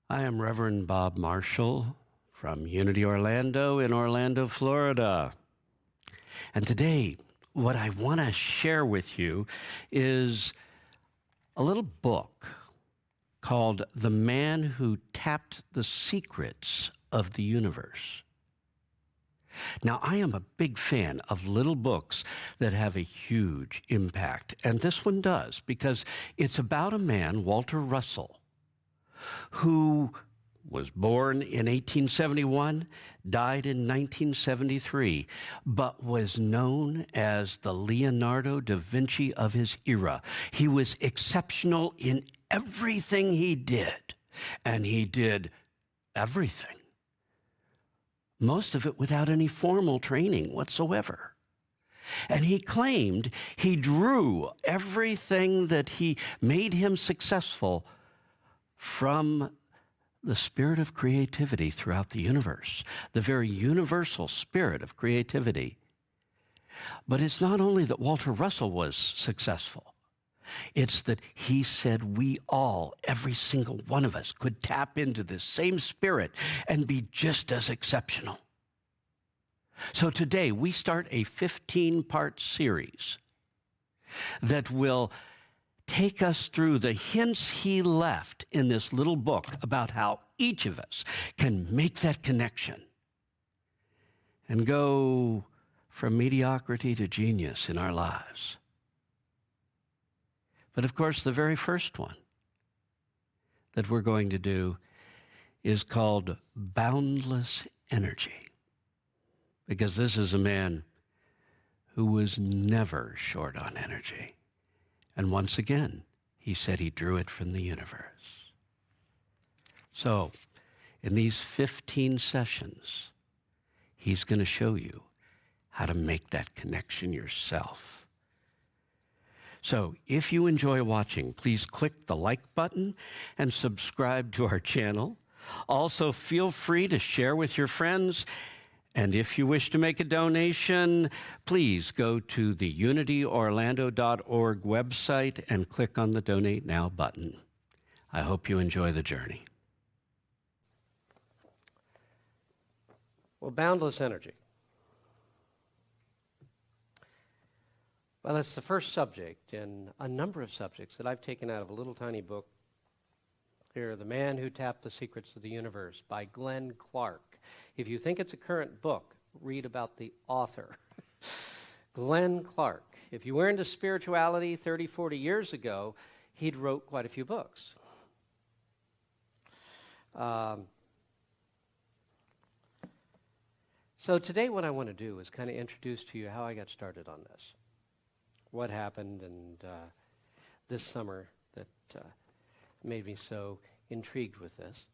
I am Reverend Bob Marshall from Unity Orlando in Orlando, Florida. And today, what I want to share with you is a little book called The Man Who Tapped the Secrets of the Universe. Now, I am a big fan of little books that have a huge impact, and this one does, because it's about a man, Walter Russell, who was born in 1871, died in 1973, but was known as the Leonardo da Vinci of his era. He was exceptional in everything he did, and he did everything. Most of it without any formal training whatsoever. And he claimed he drew everything that he made him successful from the spirit of creativity throughout the universe, the very universal spirit of creativity. But it's not only that Walter Russell was successful. It's that he said we all, every single one of us, could tap into this same spirit and be just as exceptional. So today we start a 15-part series that will take us through the hints he left in this little book about how each of us can make that connection and go from mediocrity to genius in our lives. But of course, the very first one that we're going to do is called Boundless Energy, because this is a man who was never short on energy. And once again, he said he drew it from the universe. So, in these 15 sessions, he's going to show you how to make that connection yourself. So, if you enjoy watching, please click the like button and subscribe to our channel. Also, feel free to share with your friends. And if you wish to make a donation, please go to the unityorlando.org website and click on the Donate Now button. I hope you enjoy the journey. Well, boundless energy. Well, it's the first subject in a number of subjects that I've taken out of a little tiny book here, The Man Who Tapped the Secrets of the Universe by Glenn Clark. If you think it's a current book, read about the author. Glenn Clark. If you were into spirituality 30, 40 years ago, he'd wrote quite a few books. So today what I want to do is kind of introduce to you how I got started on this. What happened and this summer that made me so intrigued with this.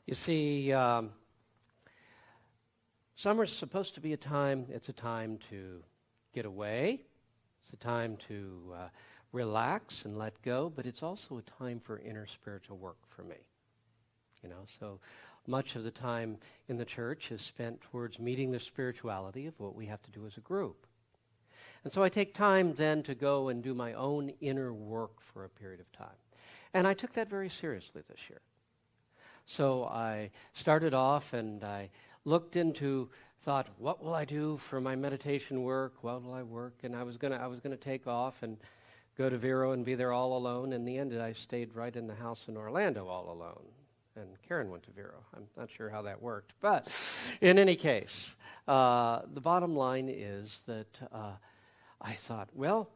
You see, summer's supposed to be it's a time to get away. It's a time to relax and let go, but it's also a time for inner spiritual work for me. So much of the time in the church is spent towards meeting the spirituality of what we have to do as a group. And so I take time then to go and do my own inner work for a period of time. And I took that very seriously this year. So I started off and I looked into, thought, what will I do for my meditation work? What will I work? And I was gonna take off and go to Vero and be there all alone. In the end, I stayed right in the house in Orlando all alone. And Karen went to Vero. I'm not sure how that worked. But in any case, the bottom line is that I thought, well,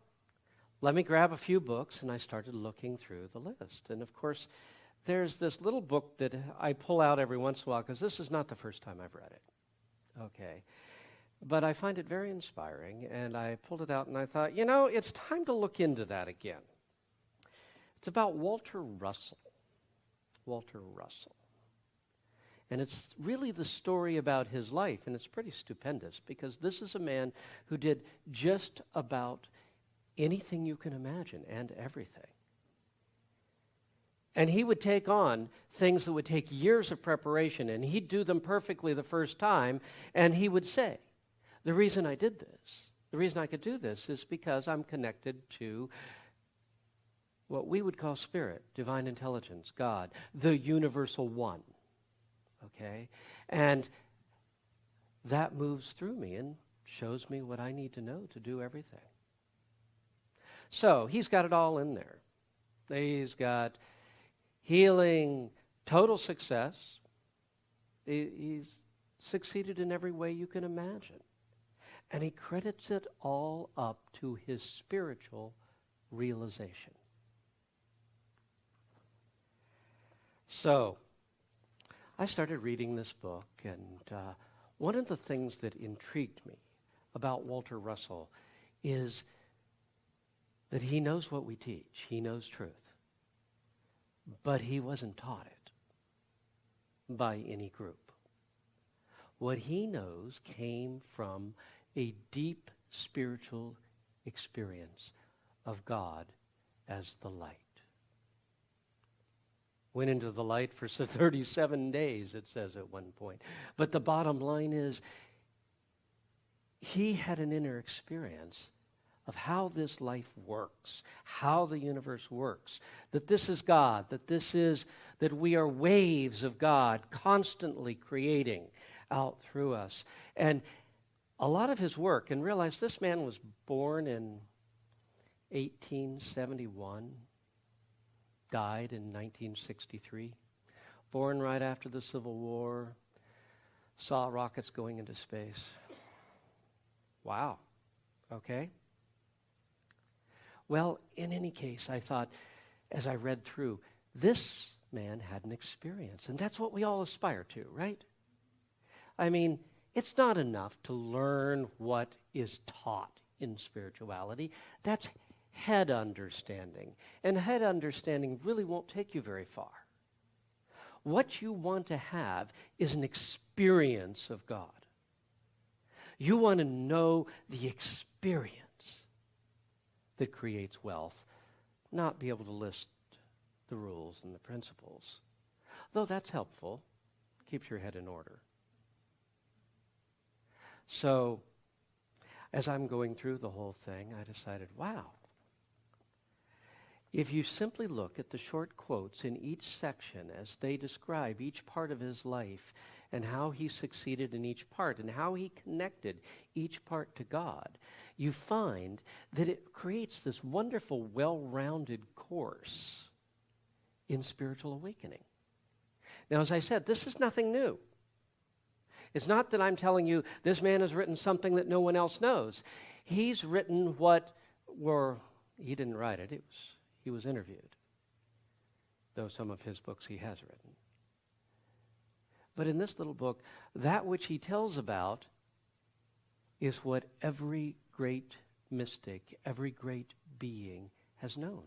let me grab a few books, and I started looking through the list. And of course, there's this little book that I pull out every once in a while, because this is not the first time I've read it. Okay. But I find it very inspiring, and I pulled it out, and I thought, it's time to look into that again. It's about Walter Russell. Walter Russell. And it's really the story about his life, and it's pretty stupendous, because this is a man who did just about anything you can imagine and everything. And he would take on things that would take years of preparation, and he'd do them perfectly the first time, and he would say, the reason I did this, the reason I could do this is because I'm connected to what we would call spirit, divine intelligence, God, the universal one. Okay? And that moves through me and shows me what I need to know to do everything. So he's got it all in there. He's got healing, total success. He's succeeded in every way you can imagine. And he credits it all up to his spiritual realization. So I started reading this book, and one of the things that intrigued me about Walter Russell is that he knows what we teach. He knows truth. But he wasn't taught it by any group. What he knows came from a deep spiritual experience of God as the light. Went into the light for 37 days, it says at one point. But the bottom line is, he had an inner experience of how this life works, how the universe works, that this is God, that we are waves of God constantly creating out through us. And a lot of his work, and realize this man was born in 1871, died in 1963, born right after the Civil War, saw rockets going into space. Wow. Okay. Well, in any case, I thought, as I read through, this man had an experience, and that's what we all aspire to, right? I mean, it's not enough to learn what is taught in spirituality. That's head understanding, and head understanding really won't take you very far. What you want to have is an experience of God. You want to know the experience that creates wealth, not be able to list the rules and the principles. Though that's helpful, keeps your head in order. So, as I'm going through the whole thing, I decided, wow, if you simply look at the short quotes in each section as they describe each part of his life and how he succeeded in each part and how he connected each part to God, you find that it creates this wonderful, well-rounded course in spiritual awakening. Now, as I said, this is nothing new. It's not that I'm telling you this man has written something that no one else knows. He's written he didn't write it, he was interviewed, though some of his books he has written. But in this little book, that which he tells about is what every great mystic, every great being has known.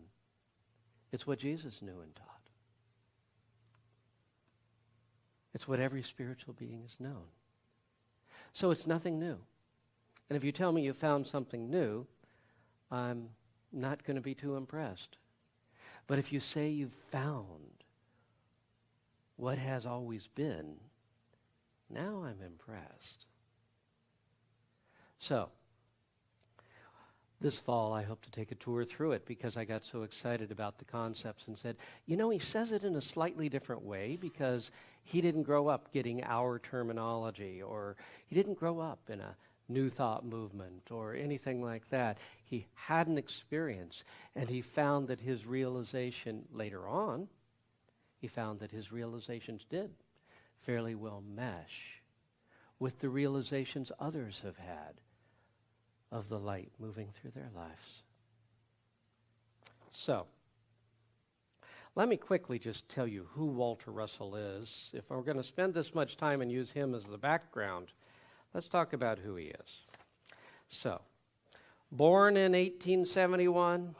It's what Jesus knew and taught. It's what every spiritual being has known. So it's nothing new. And if you tell me you found something new, I'm not going to be too impressed. But if you say you've found what has always been, now I'm impressed. So, this fall I hope to take a tour through it because I got so excited about the concepts and said, he says it in a slightly different way because he didn't grow up getting our terminology, or he didn't grow up in a New Thought movement or anything like that. He had an experience, and he found that his realization later on, he found that his realizations did fairly well mesh with the realizations others have had of the light moving through their lives. So, let me quickly just tell you who Walter Russell is. If we're going to spend this much time and use him as the background, let's talk about who he is. So, born in 1871,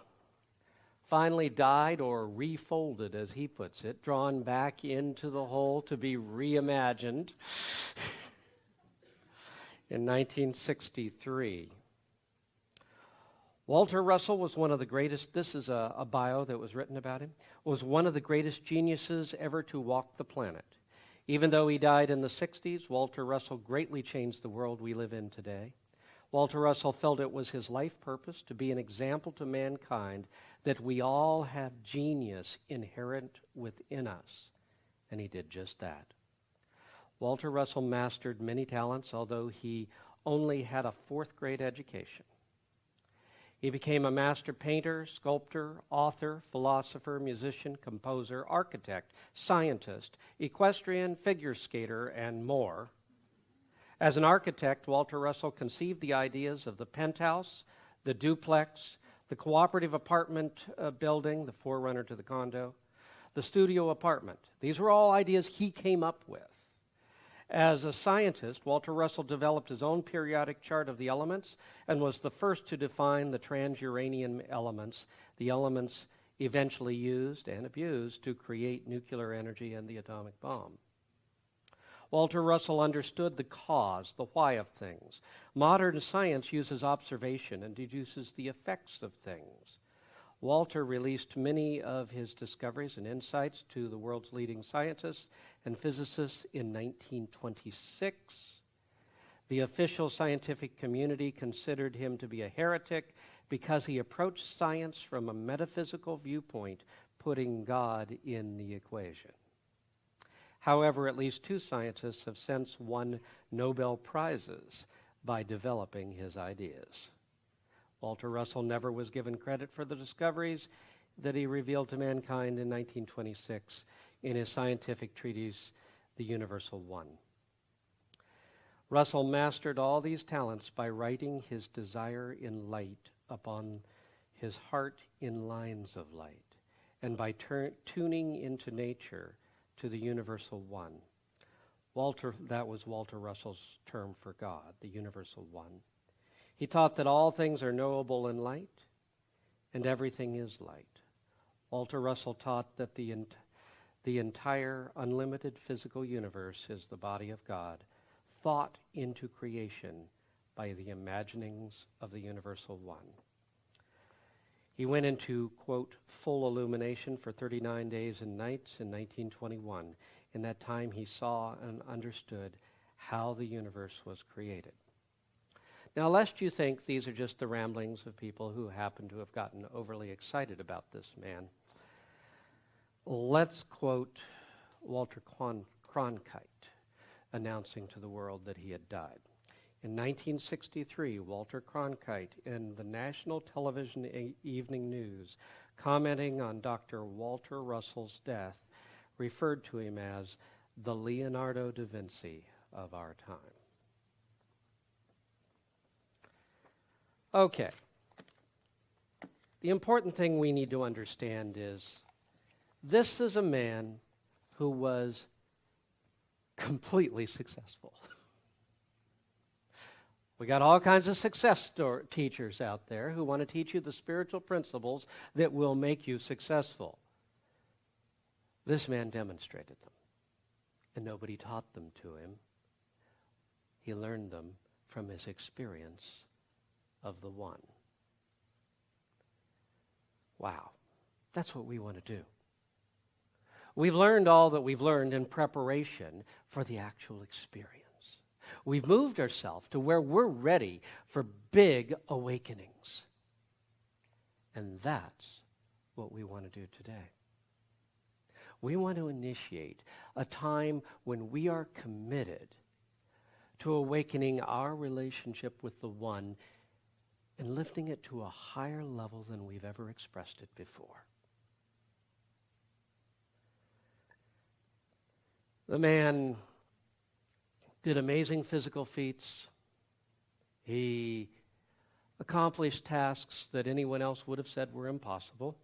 finally died or refolded, as he puts it, drawn back into the whole to be reimagined in 1963. Walter Russell was one of the greatest, this is a bio that was written about him, was one of the greatest geniuses ever to walk the planet. Even though he died in the 60s, Walter Russell greatly changed the world we live in today. Walter Russell felt it was his life purpose to be an example to mankind that we all have genius inherent within us, and he did just that. Walter Russell mastered many talents, although he only had a fourth-grade education. He became a master painter, sculptor, author, philosopher, musician, composer, architect, scientist, equestrian, figure skater, and more. As an architect, Walter Russell conceived the ideas of the penthouse, the duplex, the cooperative apartment building, the forerunner to the condo, the studio apartment. These were all ideas he came up with. As a scientist, Walter Russell developed his own periodic chart of the elements and was the first to define the transuranium elements, the elements eventually used and abused to create nuclear energy and the atomic bomb. Walter Russell understood the cause, the why of things. Modern science uses observation and deduces the effects of things. Walter released many of his discoveries and insights to the world's leading scientists and physicists in 1926. The official scientific community considered him to be a heretic because he approached science from a metaphysical viewpoint, putting God in the equation. However, at least two scientists have since won Nobel Prizes by developing his ideas. Walter Russell never was given credit for the discoveries that he revealed to mankind in 1926 in his scientific treatise, The Universal One. Russell mastered all these talents by writing his desire in light upon his heart in lines of light, and by tuning into nature to the Universal One. That was Walter Russell's term for God, the Universal One. He taught that all things are knowable in light, and everything is light. Walter Russell taught that the entire unlimited physical universe is the body of God, thought into creation by the imaginings of the Universal One. He went into, quote, full illumination for 39 days and nights in 1921. In that time, he saw and understood how the universe was created. Now, lest you think these are just the ramblings of people who happen to have gotten overly excited about this man, let's quote Walter Cronkite announcing to the world that he had died. In 1963, Walter Cronkite, in the national television evening news, commenting on Dr. Walter Russell's death, referred to him as the Leonardo da Vinci of our time. Okay. The important thing we need to understand is this is a man who was completely successful. We got all kinds of success teachers out there who want to teach you the spiritual principles that will make you successful. This man demonstrated them, and nobody taught them to him. He learned them from his experience of the One. Wow, that's what we want to do. We've learned all that we've learned in preparation for the actual experience. We've moved ourselves to where we're ready for big awakenings. And that's what we want to do today. We want to initiate a time when we are committed to awakening our relationship with the One and lifting it to a higher level than we've ever expressed it before. The man did amazing physical feats. He accomplished tasks that anyone else would have said were impossible.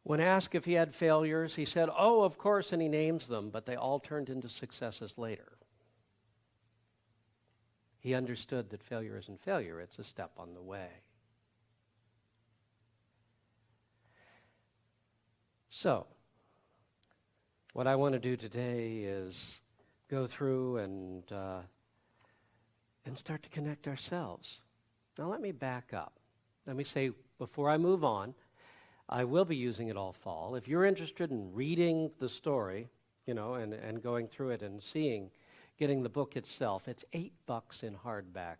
When asked if he had failures, he said, "Oh, of course," and he names them, but they all turned into successes later. He understood that failure isn't failure, it's a step on the way. So, what I want to do today is go through and start to connect ourselves. Now let me back up. Let me say, before I move on, I will be using it all fall. If you're interested in reading the story, and going through it and seeing, getting the book itself. It's $8 in hardback,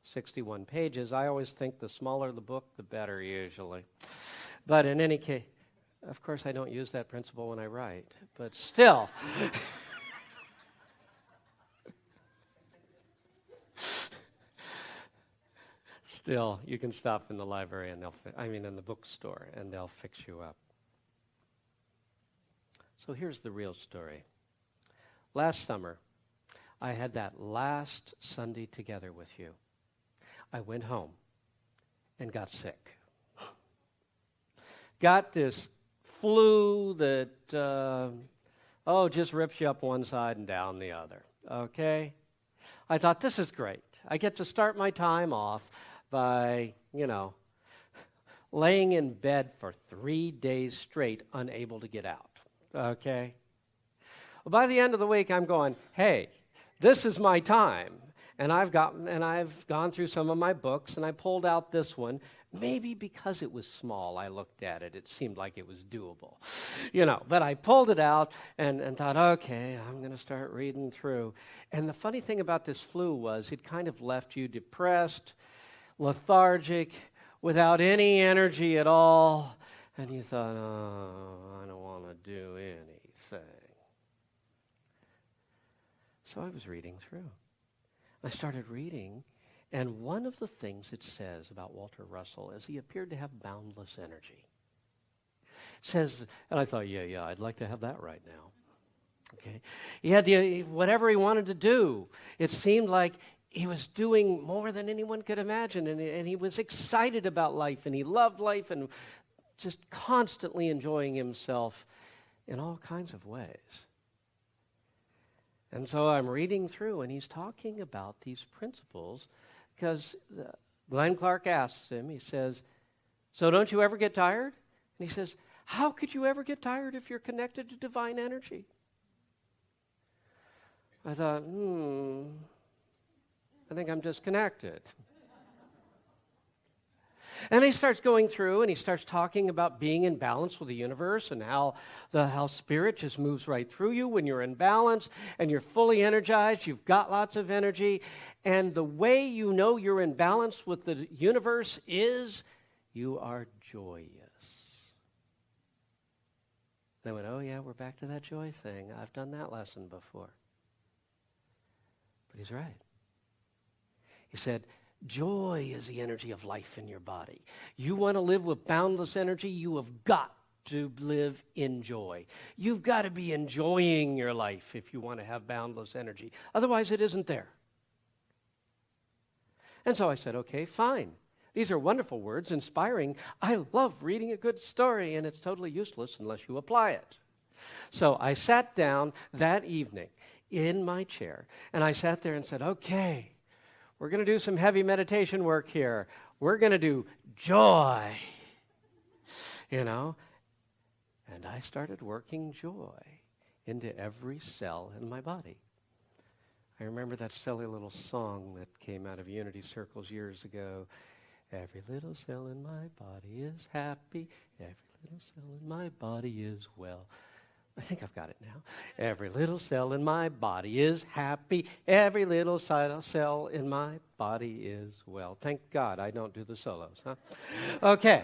61 pages. I always think the smaller the book, the better usually. But in any case, of course, I don't use that principle when I write, but still. Still, you can stop in the library and in the bookstore, and they'll fix you up. So here's the real story. Last summer, I had that last Sunday together with you. I went home and got sick. Got this flu that, just rips you up one side and down the other, okay? I thought, this is great. I get to start my time off by, laying in bed for 3 days straight, unable to get out, okay? Well, by the end of the week, I'm going, hey, this is my time. And I've gone through some of my books, and I pulled out this one. Maybe because it was small, I looked at it. It seemed like it was doable, But I pulled it out and thought, okay, I'm going to start reading through. And the funny thing about this flu was it kind of left you depressed, lethargic, without any energy at all. And you thought, oh, I don't want to do anything. So I was reading through. I started reading, and one of the things it says about Walter Russell is he appeared to have boundless energy. Says, and I thought, yeah, I'd like to have that right now. Okay, he had whatever he wanted to do. It seemed like he was doing more than anyone could imagine, and he was excited about life, and he loved life, and just constantly enjoying himself in all kinds of ways. And so I'm reading through, and he's talking about these principles because Glenn Clark asks him, he says, so don't you ever get tired? And he says, how could you ever get tired if you're connected to divine energy? I thought, I think I'm disconnected. And he starts going through and he starts talking about being in balance with the universe and how spirit just moves right through you when you're in balance and you're fully energized, you've got lots of energy. And the way you know you're in balance with the universe is you are joyous. And I went, oh yeah, we're back to that joy thing. I've done that lesson before. But he's right. He said, joy is the energy of life in your body. You want to live with boundless energy, you have got to live in joy. You've got to be enjoying your life if you want to have boundless energy. Otherwise, it isn't there. And so I said, okay, fine. These are wonderful words, inspiring. I love reading a good story, and it's totally useless unless you apply it. So I sat down that evening in my chair, and I sat there and said, okay, we're going to do some heavy meditation work here. We're going to do joy, And I started working joy into every cell in my body. I remember that silly little song that came out of Unity Circles years ago. Every little cell in my body is happy. Every little cell in my body is well. I think I've got it now. Every little cell in my body is happy. Every little cell in my body is well. Thank God I don't do the solos, huh? Okay.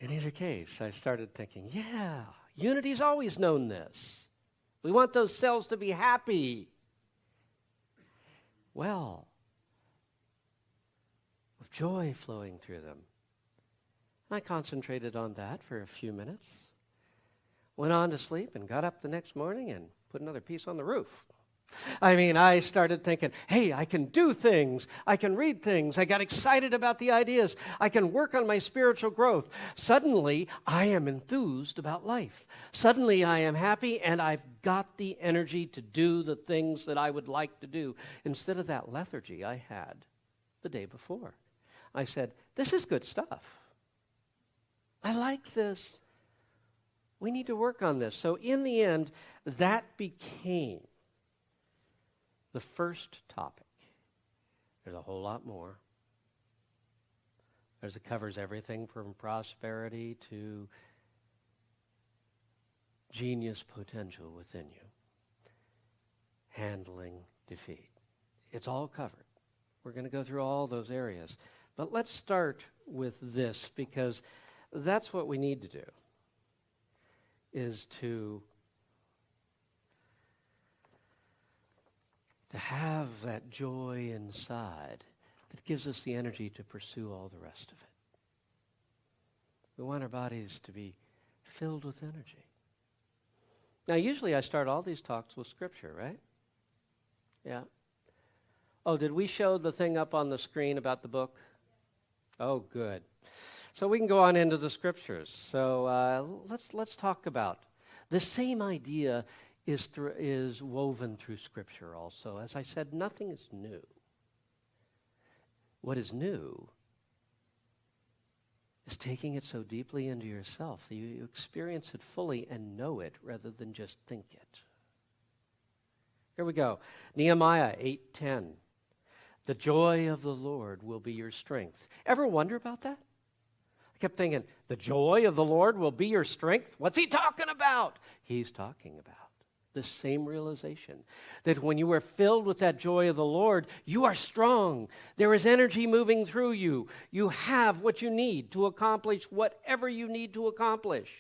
In either case, I started thinking, yeah, Unity's always known this. We want those cells to be happy. Well, with joy flowing through them. I concentrated on that for a few minutes, went on to sleep, and got up the next morning and put another piece on the roof. I started thinking, hey, I can do things. I can read things. I got excited about the ideas. I can work on my spiritual growth. Suddenly, I am enthused about life. Suddenly, I am happy, and I've got the energy to do the things that I would like to do instead of that lethargy I had the day before. I said, this is good stuff. I like this. We need to work on this. So in the end, that became the first topic. There's a whole lot more. It covers everything from prosperity to genius potential within you. Handling defeat. It's all covered. We're going to go through all those areas. But let's start with this, because that's what we need to do, is to have that joy inside that gives us the energy to pursue all the rest of it. We want our bodies to be filled with energy. Now, usually I start all these talks with Scripture, right? Yeah. Oh, did we show the thing up on the screen about the book? Oh, good. So we can go on into the Scriptures. So let's talk about the same idea is woven through Scripture also. As I said, nothing is new. What is new is taking it so deeply into yourself that you experience it fully and know it rather than just think it. Here we go. Nehemiah 8:10. The joy of the Lord will be your strength. Ever wonder about that? I kept thinking, the joy of the Lord will be your strength? What's he talking about? He's talking about the same realization that when you are filled with that joy of the Lord, you are strong. There is energy moving through you. You have what you need to accomplish whatever you need to accomplish.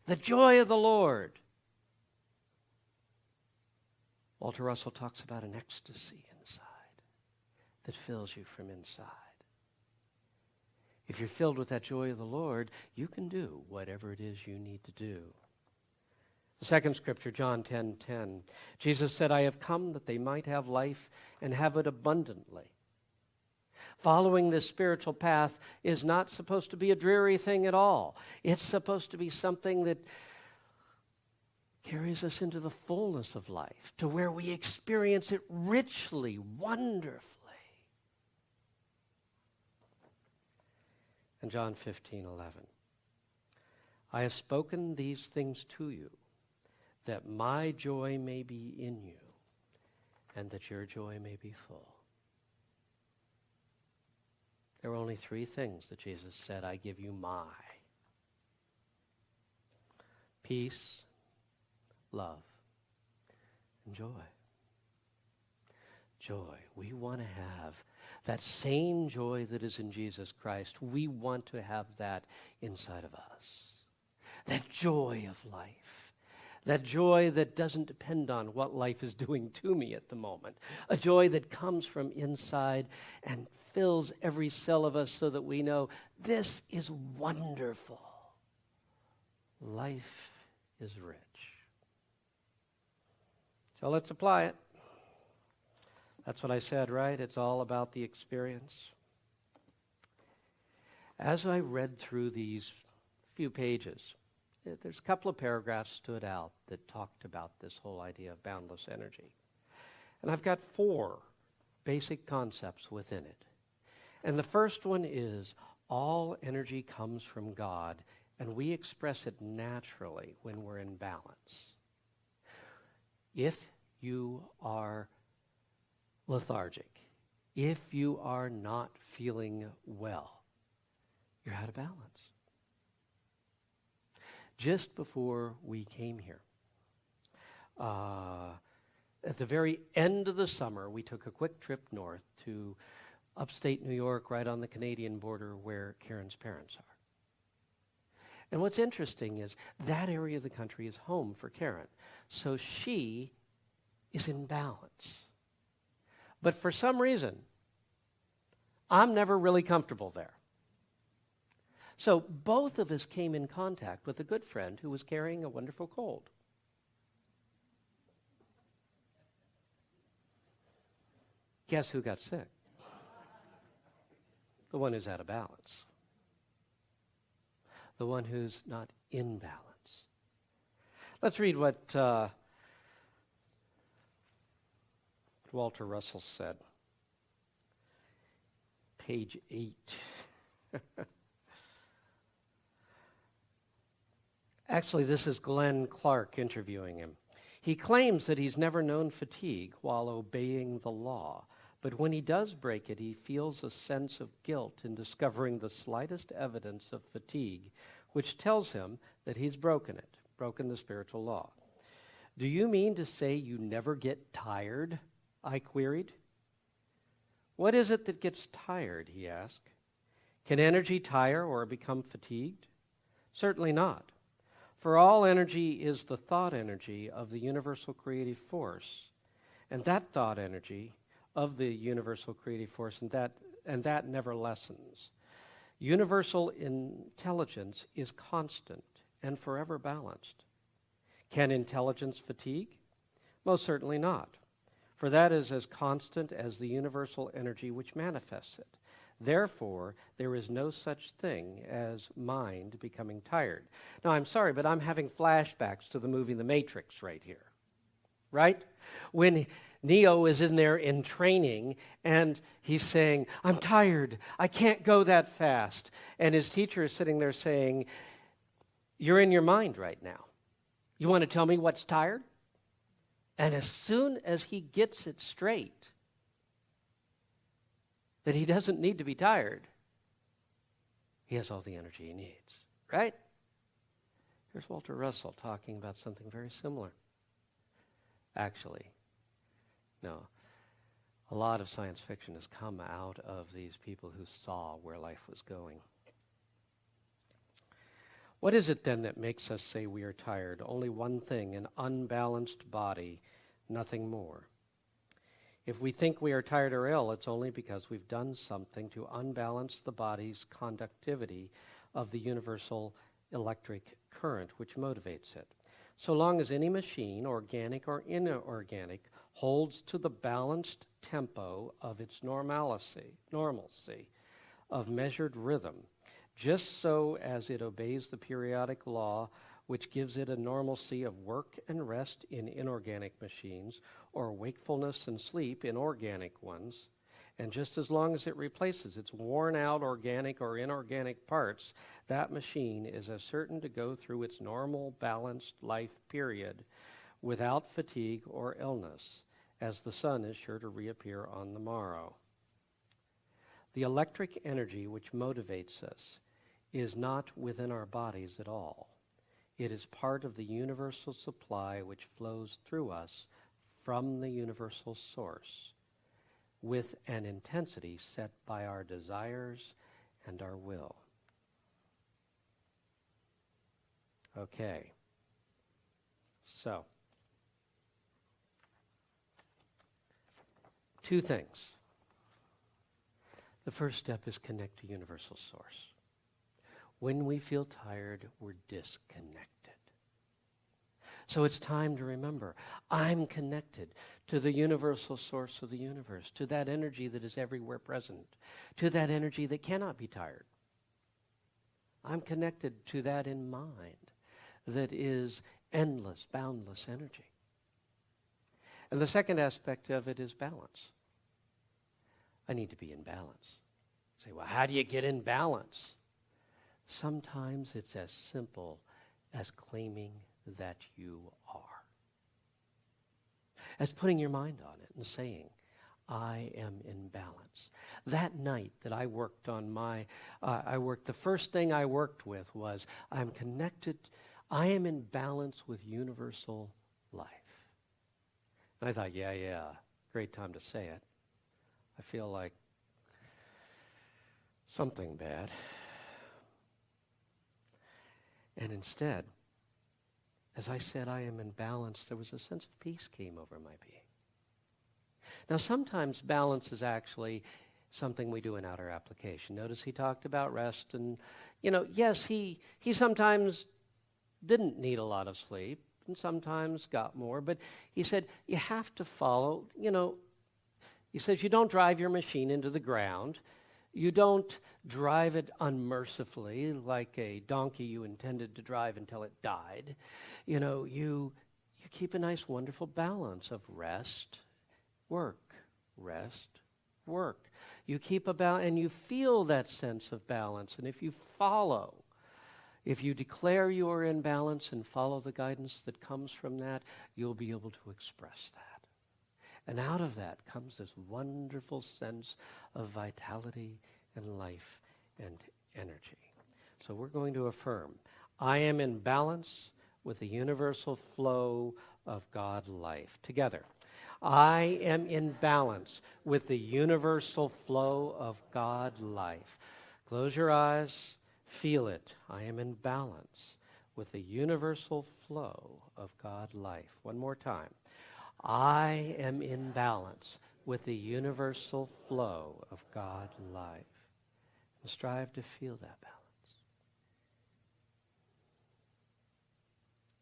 The joy of the Lord. Walter Russell talks about an ecstasy inside that fills you from inside. If you're filled with that joy of the Lord, you can do whatever it is you need to do. The second scripture, John 10:10. Jesus said, I have come that they might have life and have it abundantly. Following this spiritual path is not supposed to be a dreary thing at all. It's supposed to be something that carries us into the fullness of life, to where we experience it richly, wonderfully. And John 15:11. I have spoken these things to you, that my joy may be in you, and that your joy may be full. There were only three things that Jesus said, I give you my. Peace, love, and joy. Joy. We want to have that same joy that is in Jesus Christ. We want to have that inside of us. That joy of life. That joy that doesn't depend on what life is doing to me at the moment. A joy that comes from inside and fills every cell of us so that we know this is wonderful. Life is rich. So let's apply it. That's what I said, right? It's all about the experience. As I read through these few pages, there's a couple of paragraphs stood out that talked about this whole idea of boundless energy. And I've got 4 basic concepts within it. And the first one is all energy comes from God, and we express it naturally when we're in balance. If you are lethargic, if you are not feeling well, you're out of balance. Just before we came here, at the very end of the summer, we took a quick trip north to upstate New York, right on the Canadian border where Karen's parents are. And what's interesting is that area of the country is home for Karen. So she is in balance. But for some reason, I'm never really comfortable there. So both of us came in contact with a good friend who was carrying a wonderful cold. Guess who got sick? The one who's out of balance. The one who's not in balance. Let's read what Walter Russell said. Page 8. Actually, this is Glenn Clark interviewing him. He claims that he's never known fatigue while obeying the law, but when he does break it, he feels a sense of guilt in discovering the slightest evidence of fatigue, which tells him that he's broken it. broken the spiritual law. Do you mean to say you never get tired? I queried. What is it that gets tired? He asked. Can energy tire or become fatigued? Certainly not. For all energy is the thought energy of the universal creative force. And that thought energy of the universal creative force, and that never lessens. Universal intelligence is constant and forever balanced. Can intelligence fatigue? Most certainly not, for that is as constant as the universal energy which manifests it. Therefore, there is no such thing as mind becoming tired. Now, I'm sorry, but I'm having flashbacks to the movie The Matrix right here, right? When Neo is in there in training, and he's saying, I'm tired, I can't go that fast. And his teacher is sitting there saying, you're in your mind right now. You want to tell me what's tired? And as soon as he gets it straight, that he doesn't need to be tired, he has all the energy he needs, right? Here's Walter Russell talking about something very similar. Actually, no, a lot of science fiction has come out of these people who saw where life was going. What is it then that makes us say we are tired? Only one thing, an unbalanced body, nothing more. If we think we are tired or ill, it's only because we've done something to unbalance the body's conductivity of the universal electric current which motivates it. So long as any machine, organic or inorganic, holds to the balanced tempo of its normalcy of measured rhythm, just so as it obeys the periodic law which gives it a normalcy of work and rest in inorganic machines, or wakefulness and sleep in organic ones, and just as long as it replaces its worn-out organic or inorganic parts, that machine is as certain to go through its normal balanced life period without fatigue or illness, as the sun is sure to reappear on the morrow. The electric energy which motivates us is not within our bodies at all. It is part of the universal supply which flows through us from the universal source, with an intensity set by our desires and our will. Okay. So, two things. The first step is connect to universal source. When we feel tired, we're disconnected. So it's time to remember, I'm connected to the universal source of the universe, to that energy that is everywhere present, to that energy that cannot be tired. I'm connected to that in mind that is endless, boundless energy. And the second aspect of it is balance. I need to be in balance. You say, well, how do you get in balance? Sometimes it's as simple as claiming that you are. As putting your mind on it and saying, I am in balance. That night that I worked on the first thing I worked with was, I'm connected, I am in balance with universal life. And I thought, yeah, great time to say it. I feel like something bad. And instead, as I said, I am in balance, there was a sense of peace came over my being. Now, sometimes balance is actually something we do in outer application. Notice he talked about rest and, yes, he sometimes didn't need a lot of sleep and sometimes got more, but he said you have to follow, he says you don't drive your machine into the ground. You don't drive it unmercifully like a donkey you intended to drive until it died. You keep a nice, wonderful balance of rest, work, rest, work. You keep and you feel that sense of balance. And if you declare you are in balance and follow the guidance that comes from that, you'll be able to express that. And out of that comes this wonderful sense of vitality and life and energy. So we're going to affirm, I am in balance with the universal flow of God life. Together. I am in balance with the universal flow of God life. Close your eyes. Feel it. I am in balance with the universal flow of God life. One more time. I am in balance with the universal flow of God life. And strive to feel that balance.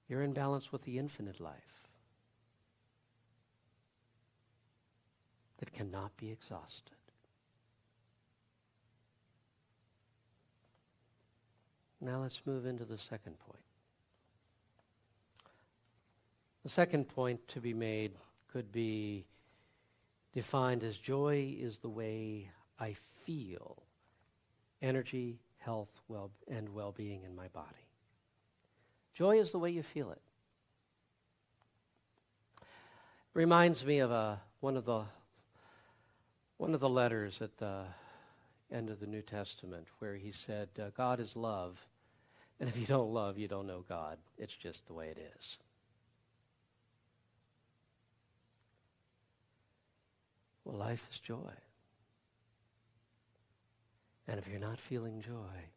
You're in balance with the infinite life that cannot be exhausted. Now let's move into the second point. The second point to be made could be defined as joy is the way I feel energy, health, and well-being in my body. Joy is the way you feel it. Reminds me of one of the letters at the end of the New Testament where he said, God is love, and if you don't love, you don't know God. It's just the way it is. Well, life is joy. And if you're not feeling joy,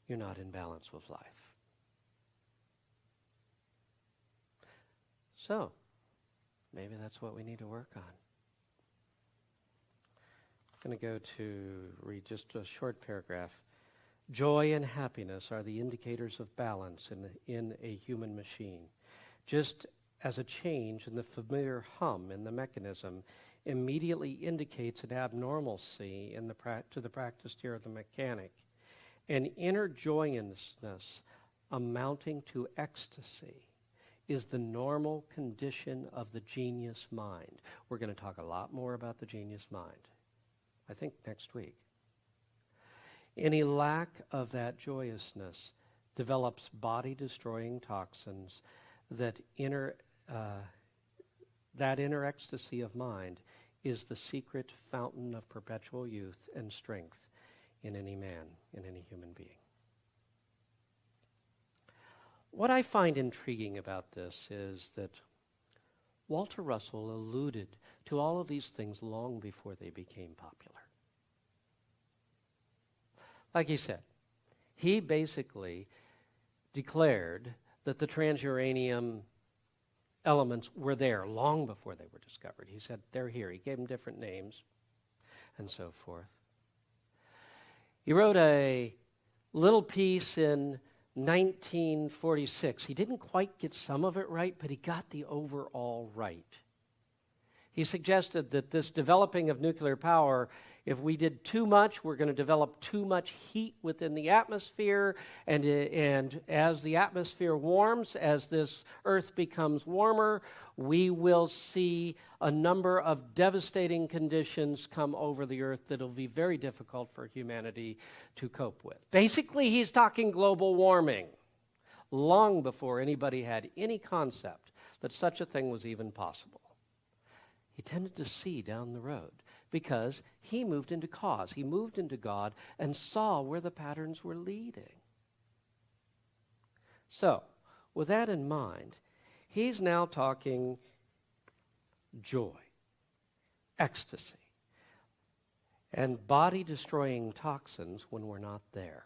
you're not in balance with life. So, maybe that's what we need to work on. I'm going to go to read just a short paragraph. Joy and happiness are the indicators of balance in a human machine. Just as a change in the familiar hum in the mechanism immediately indicates an abnormalcy to the practiced ear of the mechanic, an inner joyousness amounting to ecstasy is the normal condition of the genius mind. We're going to talk a lot more about the genius mind, I think next week. Any lack of that joyousness develops body-destroying toxins. That inner ecstasy of mind is the secret fountain of perpetual youth and strength in any man, in any human being. What I find intriguing about this is that Walter Russell alluded to all of these things long before they became popular. Like he said, he basically declared that the transuranium elements were there long before they were discovered. He said, they're here. He gave them different names and so forth. He wrote a little piece in 1946. He didn't quite get some of it right, but he got the overall right. He suggested that this developing of nuclear power, if we did too much, we're going to develop too much heat within the atmosphere, and as the atmosphere warms, as this Earth becomes warmer, we will see a number of devastating conditions come over the Earth that will be very difficult for humanity to cope with. Basically, he's talking global warming, long before anybody had any concept that such a thing was even possible. He tended to see down the road because he moved into cause. He moved into God and saw where the patterns were leading. So, with that in mind, he's now talking joy, ecstasy, and body-destroying toxins when we're not there.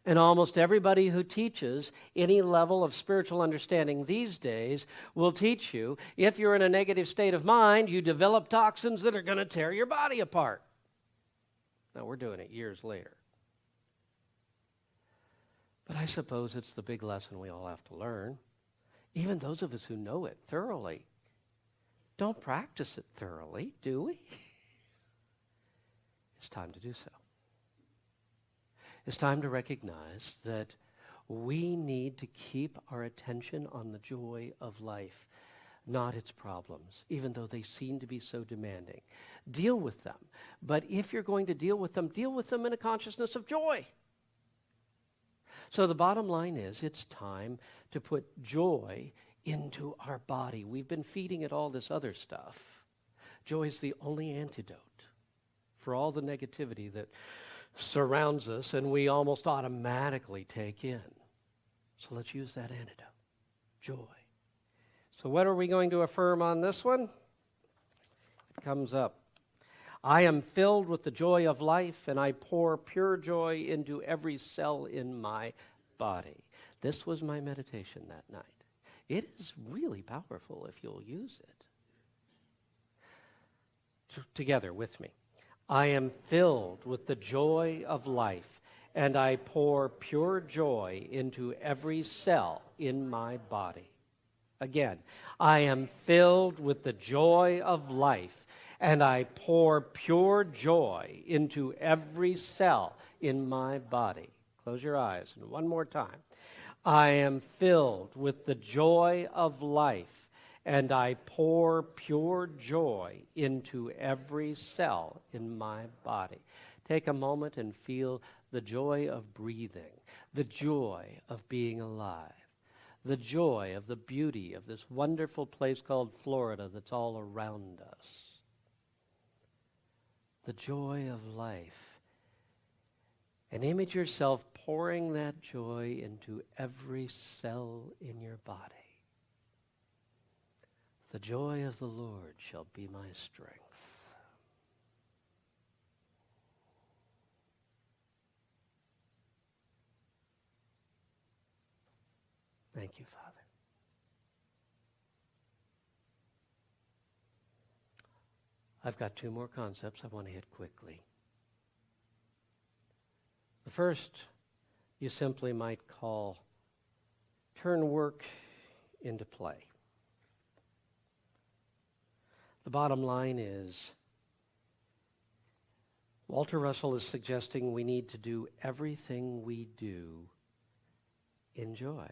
And almost everybody who teaches any level of spiritual understanding these days will teach you, if you're in a negative state of mind, you develop toxins that are going to tear your body apart. Now, we're doing it years later. But I suppose it's the big lesson we all have to learn. Even those of us who know it thoroughly don't practice it thoroughly, do we? It's time to do so. It's time to recognize that we need to keep our attention on the joy of life, not its problems, even though they seem to be so demanding. Deal with them. But if you're going to deal with them in a consciousness of joy. So the bottom line is, it's time to put joy into our body. We've been feeding it all this other stuff. Joy is the only antidote for all the negativity that surrounds us and we almost automatically take in. So let's use that antidote, joy. So what are we going to affirm on this one? It comes up. I am filled with the joy of life, and I pour pure joy into every cell in my body. This was my meditation that night. It is really powerful if you'll use it. Together with me. I am filled with the joy of life, and I pour pure joy into every cell in my body. Again, I am filled with the joy of life, and I pour pure joy into every cell in my body. Close your eyes. And one more time. I am filled with the joy of life, and I pour pure joy into every cell in my body. Take a moment and feel the joy of breathing, the joy of being alive, the joy of the beauty of this wonderful place called Florida that's all around us. The joy of life. And image yourself pouring that joy into every cell in your body. The joy of the Lord shall be my strength. Thank you, Father. I've got two more concepts I want to hit quickly. The first, you simply might call turn work into play. The bottom line is, Walter Russell is suggesting we need to do everything we do in joy.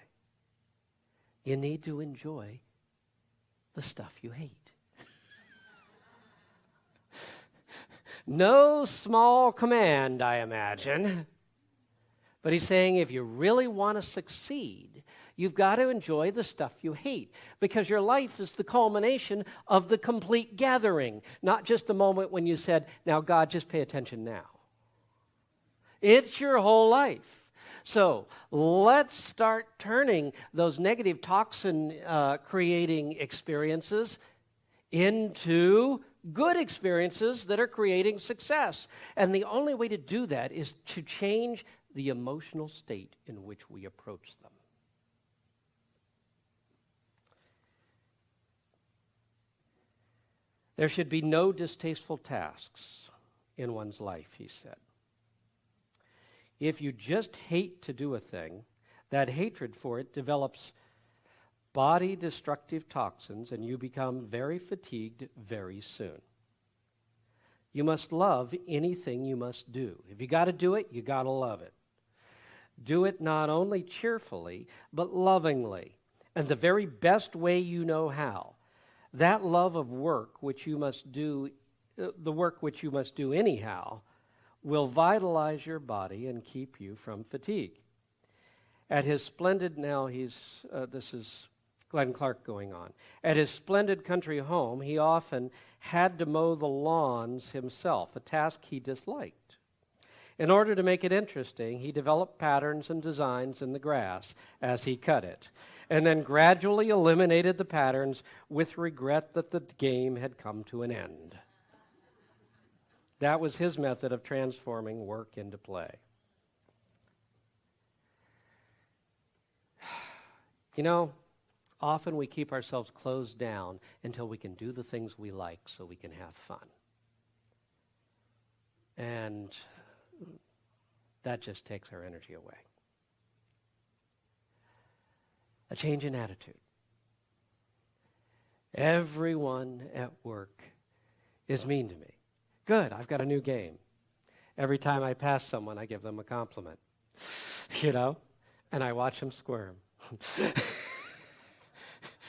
You need to enjoy the stuff you hate. No small command, I imagine. But he's saying if you really want to succeed, you've got to enjoy the stuff you hate, because your life is the culmination of the complete gathering, not just the moment when you said, now God, just pay attention now. It's your whole life. So let's start turning those negative toxin-creating experiences into good experiences that are creating success. And the only way to do that is to change the emotional state in which we approach them. There should be no distasteful tasks in one's life, he said. If you just hate to do a thing, that hatred for it develops body-destructive toxins, and you become very fatigued very soon. You must love anything you must do. If you got to do it, you got to love it. Do it not only cheerfully, but lovingly, and the very best way you know how. That love of work which you must do, the work which you must do anyhow, will vitalize your body and keep you from fatigue. At his splendid, this is Glenn Clark going on. At his splendid country home, he often had to mow the lawns himself, a task he disliked. In order to make it interesting, he developed patterns and designs in the grass as he cut it, and then gradually eliminated the patterns with regret that the game had come to an end. That was his method of transforming work into play. You know, often we keep ourselves closed down until we can do the things we like so we can have fun. And that just takes our energy away. A change in attitude. Everyone at work is mean to me. Good, I've got a new game. Every time I pass someone, I give them a compliment. You know? And I watch them squirm.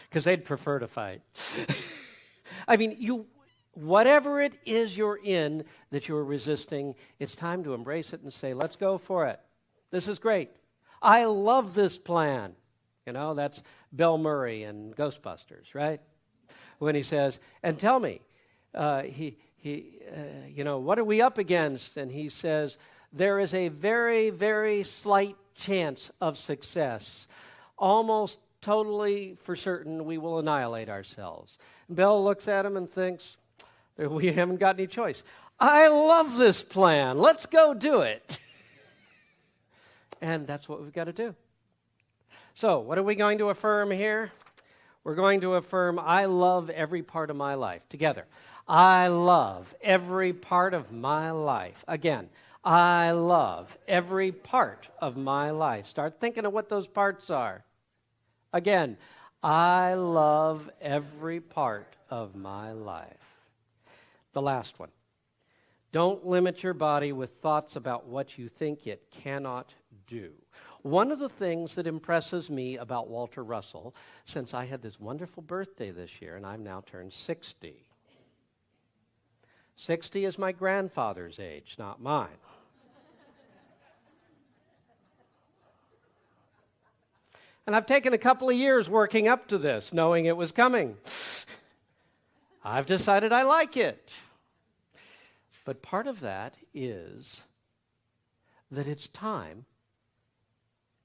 Because they'd prefer to fight. I mean, whatever it is you're in that you're resisting, it's time to embrace it and say, let's go for it. This is great. I love this plan. You know, that's Bill Murray in Ghostbusters, right? When he says, and tell me, what are we up against? And he says, there is a very, very slight chance of success. almost totally for certain we will annihilate ourselves. Bell looks at him and thinks, we haven't got any choice. I love this plan. Let's go do it. And that's what we've got to do. So, what are we going to affirm here? We're going to affirm, I love every part of my life. Together. I love every part of my life. Again, I love every part of my life. Start thinking of what those parts are. Again, I love every part of my life. The last one. Don't limit your body with thoughts about what you think it cannot do. One of the things that impresses me about Walter Russell, since I had this wonderful birthday this year, and I've now turned 60. 60 is my grandfather's age, not mine. And I've taken a couple of years working up to this, knowing it was coming. I've decided I like it. But part of that is that it's time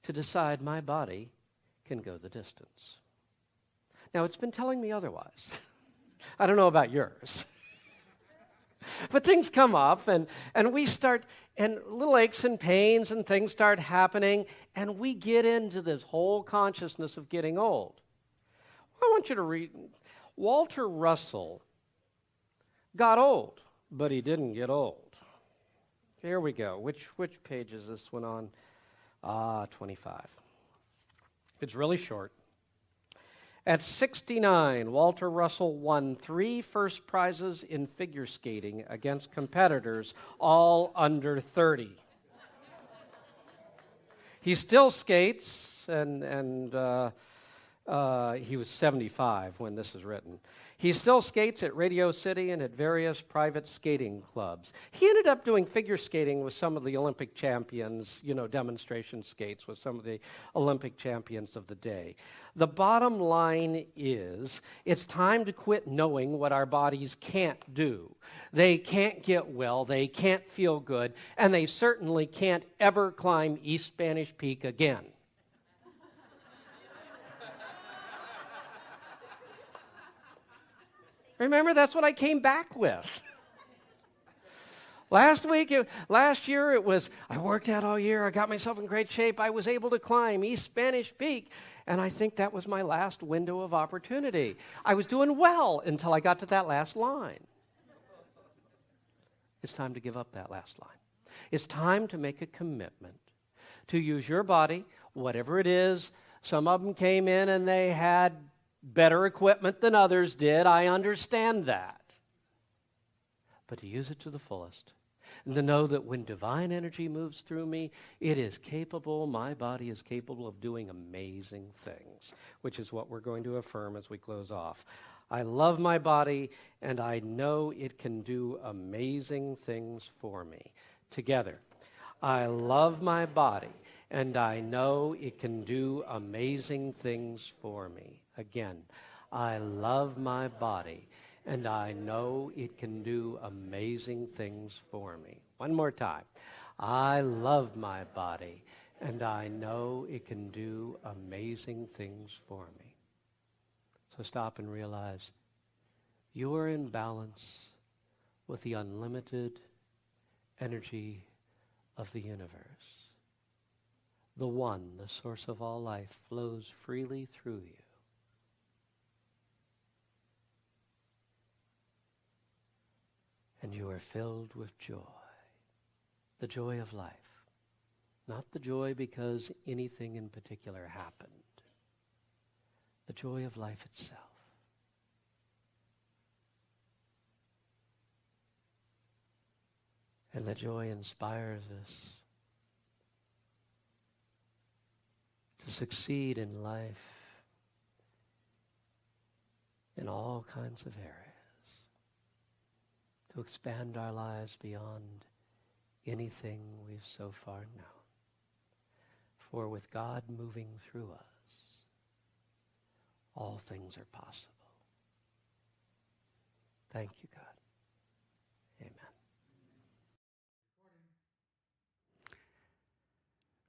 to decide my body can go the distance. Now, it's been telling me otherwise. I don't know about yours. But things come up, and we start, and little aches and pains and things start happening, and we get into this whole consciousness of getting old. I want you to read, Walter Russell got old, but he didn't get old. Here we go. Which page is this one on? 25. It's really short. At 69, Walter Russell won 3 first prizes in figure skating against competitors, all under 30. He still skates, and he was 75 when this is written. He still skates at Radio City and at various private skating clubs. He ended up doing figure skating with some of the Olympic champions, demonstration skates with some of the Olympic champions of the day. The bottom line is, it's time to quit knowing what our bodies can't do. They can't get well, they can't feel good, and they certainly can't ever climb East Spanish Peak again. Remember, that's what I came back with. Last year it was, I worked out all year, I got myself in great shape, I was able to climb East Spanish Peak, and I think that was my last window of opportunity. I was doing well until I got to that last line. It's time to give up that last line. It's time to make a commitment to use your body, whatever it is. Some of them came in and they had better equipment than others did. I understand that. But to use it to the fullest. And to know that when divine energy moves through me, it is capable, my body is capable of doing amazing things, which is what we're going to affirm as we close off. I love my body, and I know it can do amazing things for me. Together, I love my body, and I know it can do amazing things for me. Again, I love my body, and I know it can do amazing things for me. One more time. I love my body, and I know it can do amazing things for me. So stop and realize you are in balance with the unlimited energy of the universe. The one, the source of all life, flows freely through you. And you are filled with joy, the joy of life. Not the joy because anything in particular happened. The joy of life itself. And the joy inspires us to succeed in life in all kinds of areas. To expand our lives beyond anything we've so far known. For with God moving through us, all things are possible. Thank you, God. Amen.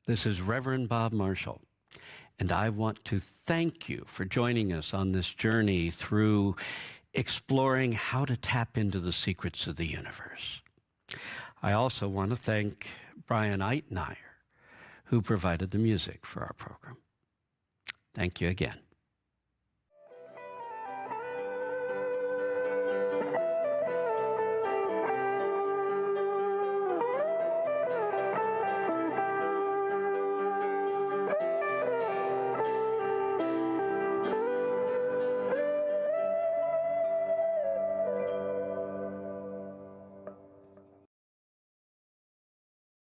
This is Reverend Bob Marshall. And I want to thank you for joining us on this journey through exploring how to tap into the secrets of the universe. I also want to thank Brian Eitneyer, who provided the music for our program. Thank you again.